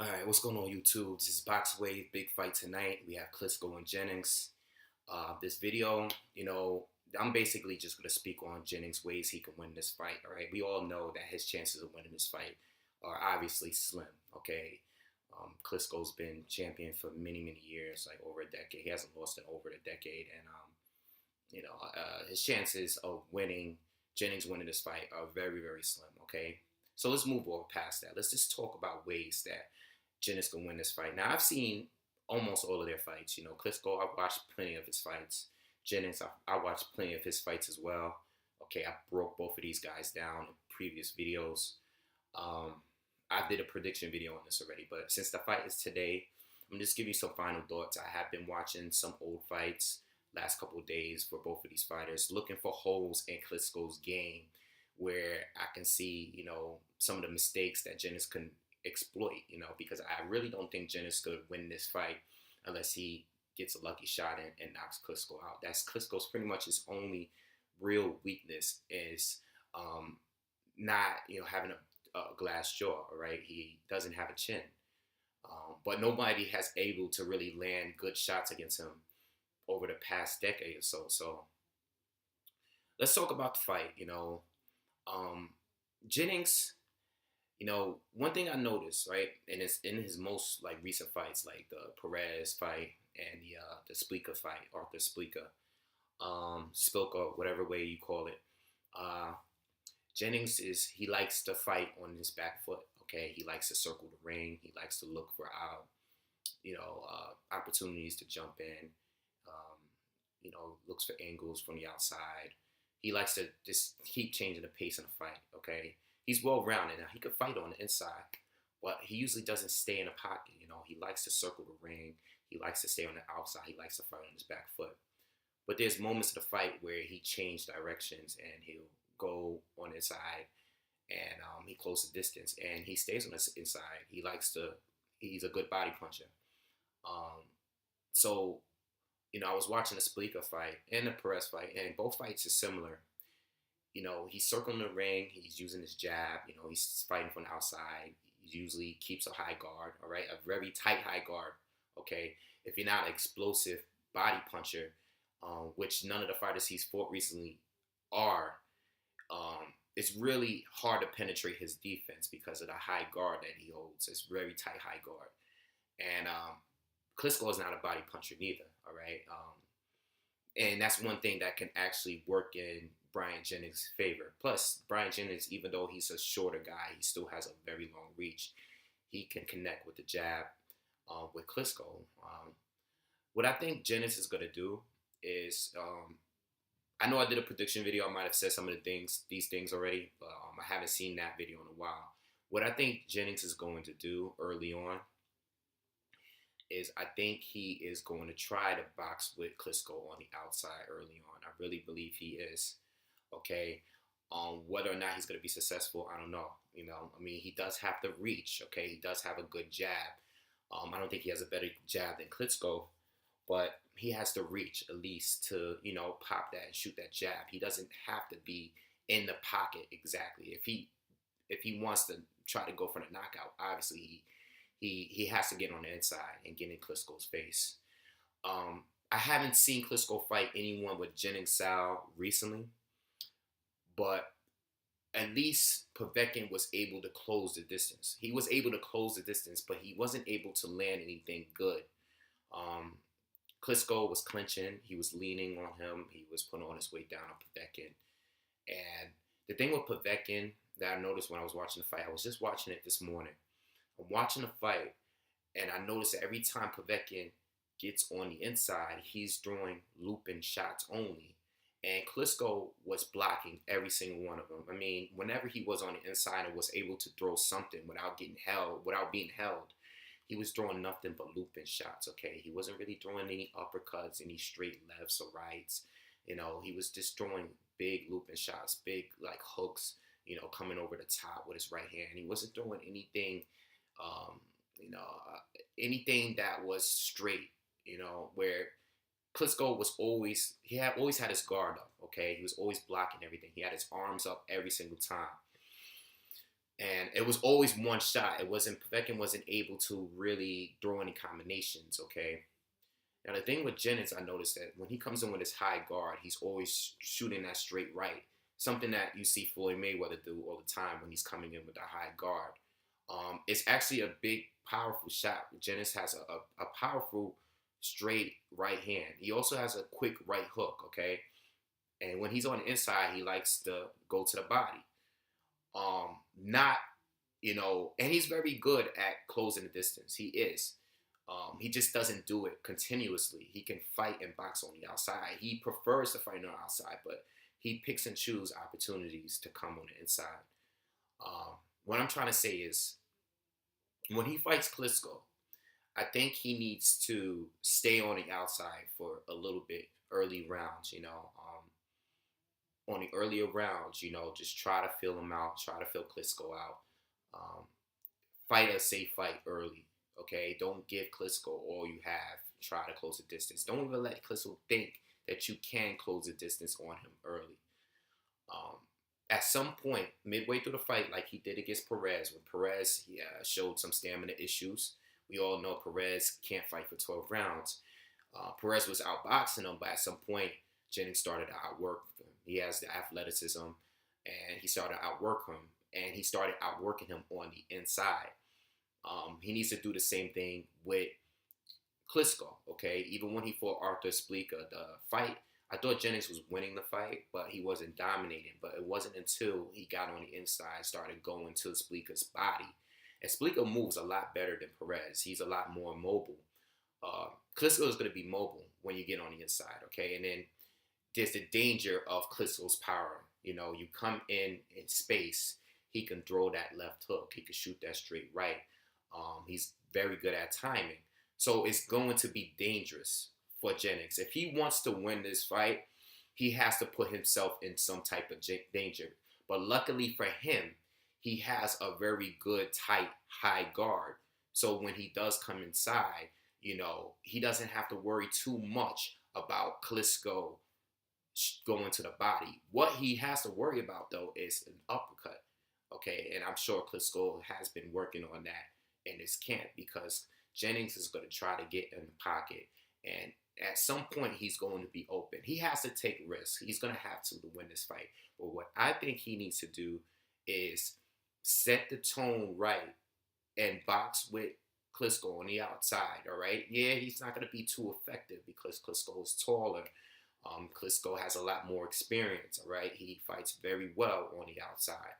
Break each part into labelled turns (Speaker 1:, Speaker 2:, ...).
Speaker 1: All right, what's going on, YouTube? This is Box Wave, big fight tonight. We have Klitschko and Jennings. This video, I'm basically just going to speak on Jennings' ways he can win this fight. All right, we all know that his chances of winning this fight are obviously slim. Okay, Klitschko's been champion for many, many years, like over a decade. He hasn't lost in over a decade, and his chances of Jennings winning this fight are very, very slim. Okay, so let's move over past that. Let's just talk about ways that Jennings can win this fight. Now, I've seen almost all of their fights. Klitschko, I've watched plenty of his fights. Jennings, I watched plenty of his fights as well. Okay, I broke both of these guys down in previous videos. I did a prediction video on this already, but since the fight is today, I'm just giving you some final thoughts. I have been watching some old fights last couple of days for both of these fighters, looking for holes in Klitschko's game where I can see, some of the mistakes that Jennings can exploit, because I really don't think Jennings could win this fight unless he gets a lucky shot and knocks Klitschko out. That's Klitschko's pretty much his only real weakness is not, having a glass jaw, all right? He doesn't have a chin. But nobody has able to really land good shots against him over the past decade or so. So let's talk about the fight, Jennings, one thing I noticed, right, and it's in his most recent fights, like the Perez fight and the Splika fight, Arthur Splika, Spilka, whatever way you call it. Jennings he likes to fight on his back foot. Okay, he likes to circle the ring. He likes to look for opportunities to jump in. Looks for angles from the outside. He likes to just keep changing the pace in the fight. Okay. He's well-rounded. Now, he could fight on the inside, but he usually doesn't stay in the pocket. He likes to circle the ring. He likes to stay on the outside. He likes to fight on his back foot. But there's moments of the fight where he changed directions and he'll go on the inside and he closes the distance and he stays on the inside. He's a good body puncher. So, I was watching the Splika fight and the Perez fight, and both fights are similar. He's circling the ring. He's using his jab. He's fighting from the outside. He usually keeps a high guard, all right? A very tight high guard, okay? If you're not an explosive body puncher, which none of the fighters he's fought recently are, it's really hard to penetrate his defense because of the high guard that he holds. It's very tight high guard. And Klitschko is not a body puncher neither, all right? And that's one thing that can actually work in Brian Jennings' favor. Plus, Brian Jennings, even though he's a shorter guy, he still has a very long reach. He can connect with the jab with Klitschko. What I think Jennings is going to do is, I know I did a prediction video. I might have said some of these things already, but I haven't seen that video in a while. What I think Jennings is going to do early on is I think he is going to try to box with Klitschko on the outside early on. I really believe he is. Okay, whether or not he's going to be successful, I don't know. He does have the reach. Okay, he does have a good jab. I don't think he has a better jab than Klitschko, but he has the reach at least to pop that and shoot that jab. He doesn't have to be in the pocket exactly. If he wants to try to go for the knockout, obviously he has to get on the inside and get in Klitschko's face. I haven't seen Klitschko fight anyone with Jennings style recently, but at least Povetkin was able to close the distance. He was able to close the distance, but he wasn't able to land anything good. Klitschko was clinching. He was leaning on him. He was putting on his weight down on Povetkin. And the thing with Povetkin that I noticed when I was watching the fight, I was just watching it this morning. I'm watching the fight, and I noticed that every time Povetkin gets on the inside, he's throwing looping shots only. And Klitschko was blocking every single one of them. Whenever he was on the inside and was able to throw something without being held, he was throwing nothing but looping shots, okay? He wasn't really throwing any uppercuts, any straight lefts or rights. He was just throwing big looping shots, big hooks, coming over the top with his right hand. He wasn't throwing anything, anything that was straight, where Klitschko was always had his guard up, okay? He was always blocking everything. He had his arms up every single time. and it was always one shot. It wasn't Povetkin wasn't able to really throw any combinations. Okay. Now the thing with Jennings, I noticed that when he comes in with his high guard, he's always shooting that straight right. Something that you see Floyd Mayweather do all the time when he's coming in with a high guard. It's actually a big, powerful shot. Jennings has a powerful straight right hand. He also has a quick right hook. Okay, and when he's on the inside, he likes to go to the body. Not, and he's very good at closing the distance. He is. He just doesn't do it continuously. He can fight and box on the outside. He prefers to fight on the outside, but he picks and chooses opportunities to come on the inside. What I'm trying to say is, when he fights Klitschko, I think he needs to stay on the outside for a little bit, early rounds, on the earlier rounds, just try to feel him out, try to feel Klitschko out. Um, Fight a safe fight early, okay? Don't give Klitschko all you have. Try to close the distance. Don't even let Klitschko think that you can close the distance on him early. Um, at some point, midway through the fight, like he did against Perez, when Perez showed some stamina issues. We all know Perez can't fight for 12 rounds. Perez was outboxing him, but at some point, Jennings started to outwork him. He has the athleticism, and he started to outwork him, and he started outworking him on the inside. He needs to do the same thing with Klitschko, okay? Even when he fought Arthur Splika, the fight, I thought Jennings was winning the fight, but he wasn't dominating. But it wasn't until he got on the inside, started going to Splika's body. And Splika moves a lot better than Perez. He's a lot more mobile. Klitschko is going to be mobile when you get on the inside, okay? And then there's the danger of Klitschko's power. You come in space, he can throw that left hook. He can shoot that straight right. He's very good at timing. So it's going to be dangerous for Jennings. If he wants to win this fight, he has to put himself in some type of danger. But luckily for him, he has a very good, tight, high guard. So when he does come inside, he doesn't have to worry too much about Klitschko going to the body. What he has to worry about, though, is an uppercut. Okay, and I'm sure Klitschko has been working on that in his camp, because Jennings is going to try to get in the pocket, and at some point he's going to be open. He has to take risks. He's going to have to win this fight. But what I think he needs to do is set the tone right and box with Klitschko on the outside, all right? Yeah, he's not going to be too effective because Klitschko is taller. Klitschko has a lot more experience, all right? He fights very well on the outside.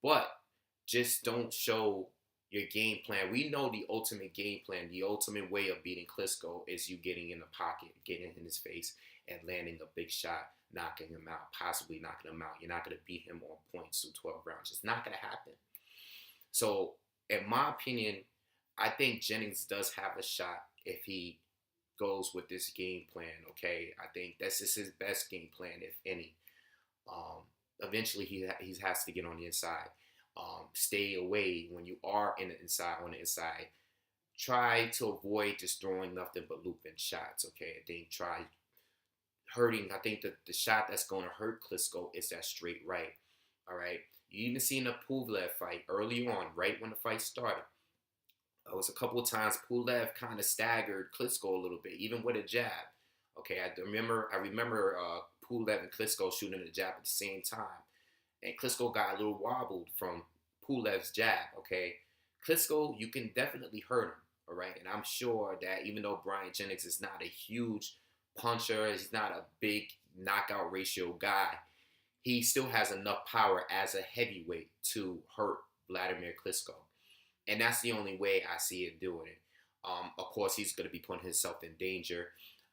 Speaker 1: But just don't show your game plan. We know the ultimate game plan, the ultimate way of beating Klitschko is you getting in the pocket, getting in his face, and landing a big shot, knocking him out, possibly knocking him out. You're not going to beat him on points through 12 rounds. It's not going to happen. So, in my opinion, I think Jennings does have a shot if he goes with this game plan, okay? I think this is his best game plan, if any. Eventually, he has to get on the inside. Stay away when you are on the inside. Try to avoid just throwing nothing but looping shots, okay? I think try hurting. I think that the shot that's going to hurt Klitschko is that straight right, all right? You even seen the Pulev fight early on, right when the fight started. It was a couple of times Pulev kind of staggered Klitschko a little bit, even with a jab. Okay, I remember Pulev and Klitschko shooting a jab at the same time. And Klitschko got a little wobbled from Pulev's jab, okay? Klitschko, you can definitely hurt him, all right? And I'm sure that even though Brian Jennings is not a huge puncher, he's not a big knockout ratio guy, he still has enough power as a heavyweight to hurt Vladimir Klitschko. And that's the only way I see it doing it. Of course, he's going to be putting himself in danger.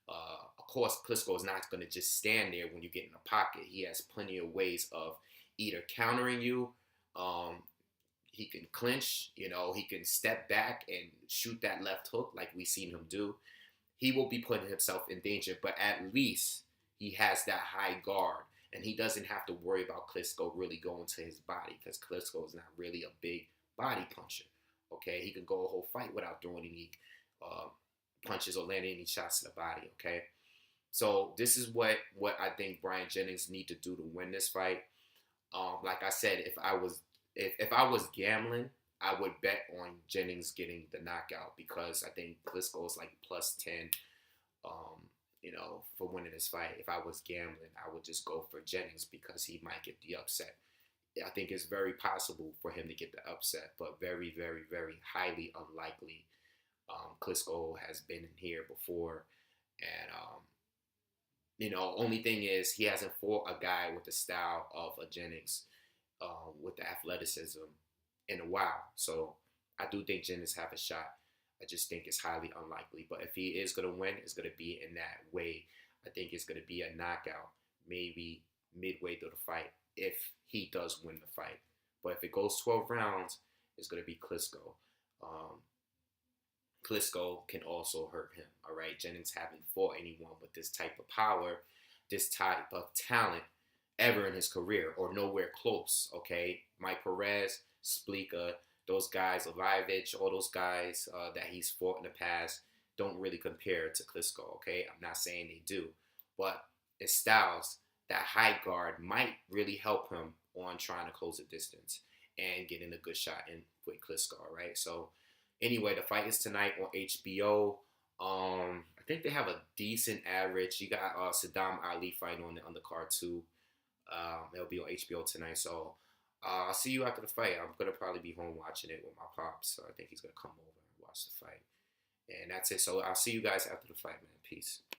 Speaker 1: Of course, Klitschko is not going to just stand there when you get in the pocket. He has plenty of ways of either countering you. He can clinch, he can step back and shoot that left hook like we've seen him do. He will be putting himself in danger, but at least he has that high guard, and he doesn't have to worry about Klitschko really going to his body, because Klitschko is not really a big body puncher. Okay, he can go a whole fight without throwing any punches or landing any shots to the body. Okay, so this is what I think Brian Jennings need to do to win this fight. Like I said, if I was gambling, I would bet on Jennings getting the knockout because I think Klitschko is like +10. Um, for winning this fight. If I was gambling, I would just go for Jennings because he might get the upset. I think it's very possible for him to get the upset, but very, very, very highly unlikely. Klitschko has been in here before, and only thing is he hasn't fought a guy with the style of a Jennings, with the athleticism in a while. So I do think Jennings have a shot. I just think it's highly unlikely. But if he is going to win, it's going to be in that way. I think it's going to be a knockout, maybe midway through the fight, if he does win the fight. But if it goes 12 rounds, it's going to be Klitschko. Um, Klitschko can also hurt him. All right, Jennings haven't fought anyone with this type of power, this type of talent ever in his career, or nowhere close. Okay, Mike Perez, Splika, those guys, Levinovich, all those guys that he's fought in the past don't really compare to Klitschko. Okay, I'm not saying they do, but his styles, that high guard might really help him on trying to close the distance and getting a good shot in with Klitschko. Right, so. Anyway, the fight is tonight on HBO. I think they have a decent average. You got Saddam Ali fighting on the undercard too. It'll be on HBO tonight. So I'll see you after the fight. I'm gonna probably be home watching it with my pops. So I think he's gonna come over and watch the fight. And that's it. So I'll see you guys after the fight, man. Peace.